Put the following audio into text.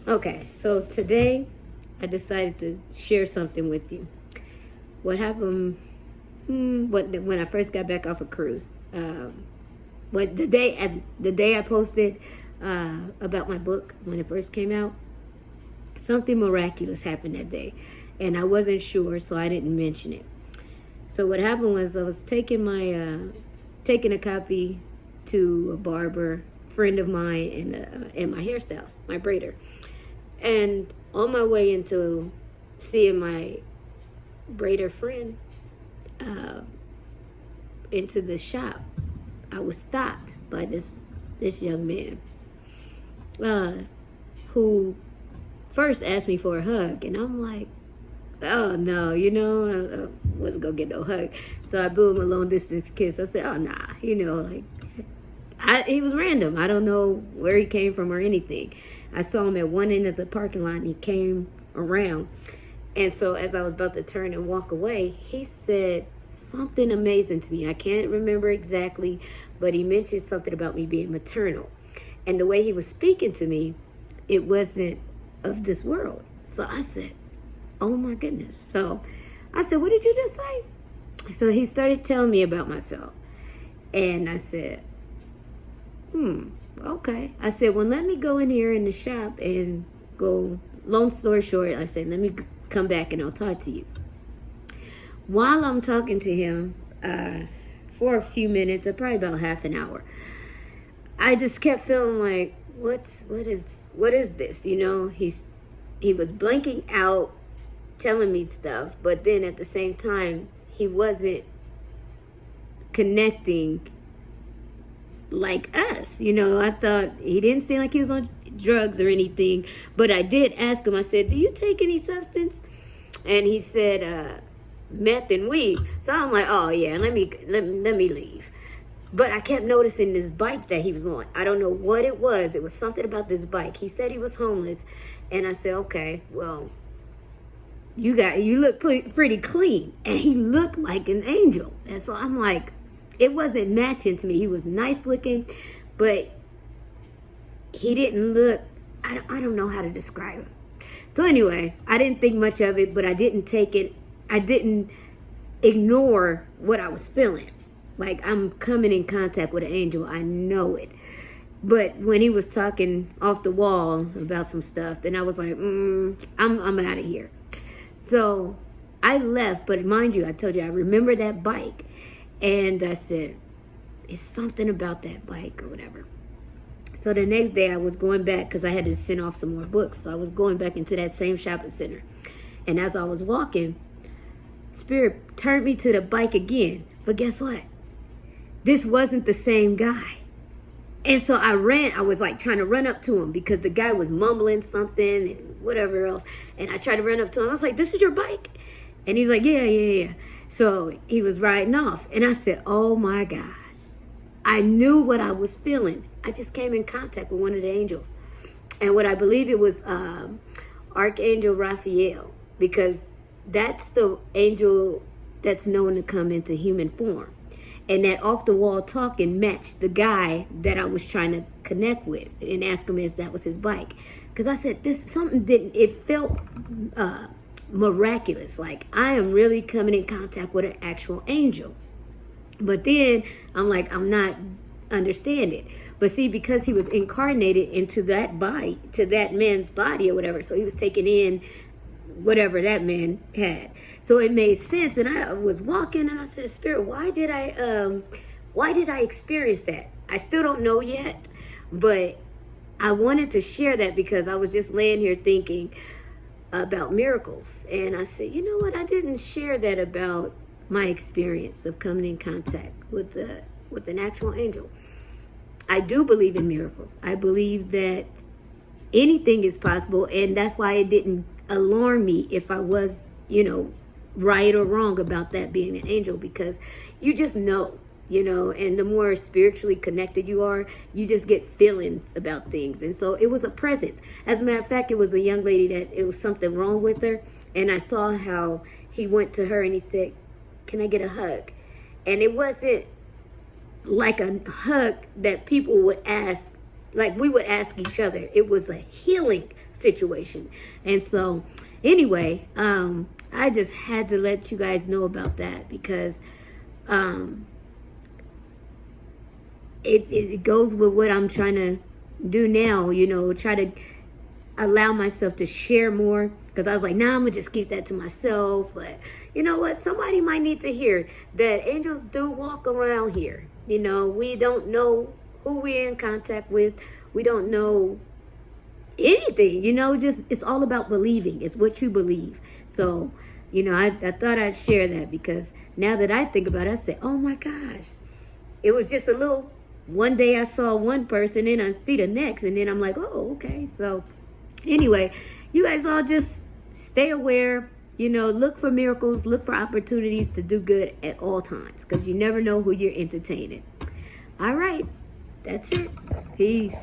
Okay, so today I decided to share something with you. What happened when I first got back off a cruise? What the day I posted about my book when it first came out, something miraculous happened that day, and I wasn't sure, so I didn't mention it. So what happened was I was taking a copy to a barber friend of mine and my hairstylist, my braider. And on my way into seeing my braider friend into the shop, I was stopped by this young man who first asked me for a hug, and I'm like, oh no, I wasn't gonna get no hug. So I blew him a long distance kiss. I said, oh nah, he was random. I don't know where he came from or anything. I saw him at one end of the parking lot and he came around. And so as I was about to turn and walk away, he said something amazing to me. I can't remember exactly, but he mentioned something about me being maternal. And the way he was speaking to me, it wasn't of this world. So I said, oh my goodness. So I said, what did you just say? So he started telling me about myself. And I said, okay. I said, well, let me go in here in the shop and go. Long story short, I said, let me come back and I'll talk to you. While I'm talking to him for a few minutes, or probably about half an hour, I just kept feeling like, what is this? He was blanking out, telling me stuff, but then at the same time, he wasn't connecting like us. I thought he didn't seem like he was on drugs or anything, but I did ask him. I said, do you take any substance? And he said meth and weed. So I'm like, oh yeah, let me leave. But I kept noticing this bike that he was on. I don't know what it was. It was something about this bike. He said he was homeless, and I said, okay, well, you look pretty clean. And he looked like an angel. And so I'm like, it wasn't matching to me. He was nice looking, but he didn't look, I don't know how to describe him. So anyway, I didn't think much of it, but I didn't take it. I didn't ignore what I was feeling. Like, I'm coming in contact with an angel. I know it. But when he was talking off the wall about some stuff, then I was like, I'm out of here. So I left, but mind you, I told you, I remember that bike. And I said, it's something about that bike or whatever. So the next day I was going back because I had to send off some more books. So I was going back into that same shopping center. And as I was walking, Spirit turned me to the bike again. But guess what? This wasn't the same guy. And so I ran. I was like trying to run up to him because the guy was mumbling something and whatever else. And I tried to run up to him. I was like, this is your bike? And he's like, yeah. So he was riding off. And I said, oh my gosh. I knew what I was feeling. I just came in contact with one of the angels. And what I believe it was Archangel Raphael. Because that's the angel that's known to come into human form. And that off the wall talking matched the guy that I was trying to connect with and ask him if that was his bike. Because I said, it felt miraculous. Like, I am really coming in contact with an actual angel. But then I'm like, I'm not understanding. But see, because he was incarnated into that body, to that man's body or whatever, so he was taking in whatever that man had. So it made sense. And I was walking and I said, Spirit, why did I experience that? I still don't know yet, but I wanted to share that because I was just laying here thinking about miracles. And I said, you know what? I didn't share that about my experience of coming in contact with an actual angel. I do believe in miracles. I believe that anything is possible, and that's why it didn't alarm me if I was, right or wrong about that being an angel, because you just know, and the more spiritually connected you are, you just get feelings about things. And so it was a presence. As a matter of fact, it was a young lady that it was something wrong with her, and I saw how he went to her and he said, can I get a hug? And it wasn't like a hug that people would ask like we would ask each other. It was a healing situation. And so anyway, I just had to let you guys know about that, because it goes with what I'm trying to do now, you know, try to allow myself to share more, because I was like, nah, I'm gonna just keep that to myself. But you know what, somebody might need to hear that angels do walk around here. You know, we don't know who we're in contact with. We don't know anything, you know, just it's all about believing. It's what you believe. So, you know, I thought I'd share that, because now that I think about it, I say, oh my gosh, it was just a little, one day I saw one person and I see the next, and then I'm like, oh, okay. So anyway, you guys all just stay aware, you know, look for miracles, look for opportunities to do good at all times, because you never know who you're entertaining. All right, that's it. Peace.